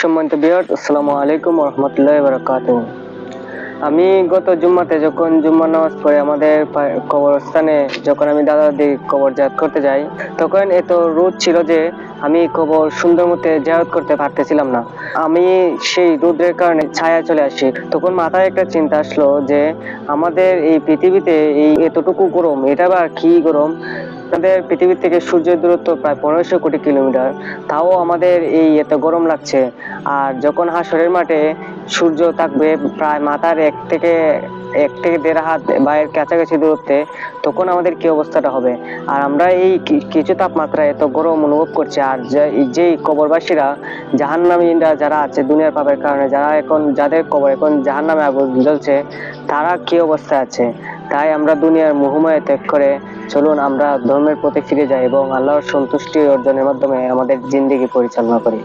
সম্মানিত ভিউয়ার্স, আসসালামু আলাইকুম ওয়া রাহমাতুল্লাহি ওয়া বারাকাতুহু। আমি গত জুম্মাতে যখন জুম্মার নামাজ পড়ে আমাদের কবরস্থানে যখন আমি দাদা দাদির কবর জিয়ারত করতে যাই, তখন এত রোদ ছিল যে আমি কবর সুন্দর মতো জিয়ারত করতে পারতেছিলাম না। আমি সেই রোদের কারণে ছায়া চলে আসি। তখন মাথায় একটা চিন্তা আসলো যে আমাদের এই পৃথিবীতে এই এতটুকু গরম, এটা আবার কি গরম? আমাদের পৃথিবী থেকে সূর্যের দূরত্ব প্রায় 1500 কোটি কিলোমিটার, তাও আমাদের এই এত গরম লাগছে। আর যখন হাশরের মাঠে সূর্য থাকবে প্রায় মাথার এক থেকে দেড় হাত বা এর কাছাকাছি দূরত্বে, তখন আমাদের কি অবস্থাটা হবে? আর আমরা এই কিছু তাপমাত্রায় এত গরম অনুভব করছি, আর যেই কবরবাসীরা জাহান্নামীরা যারা আছে দুনিয়ার পাপের কারণে, যাদের কবর এখন জাহান্নামে আগুন জ্বলছে, তারা কি অবস্থায় আছে? তাই আমরা দুনিয়ার মোহমায়া ত্যাগ করে চলুন আমরা ধর্মের প্রতি ফিরে যাই এবং আল্লাহর সন্তুষ্টি অর্জনের মাধ্যমে আমাদের জিন্দেগি পরিচালনা করি।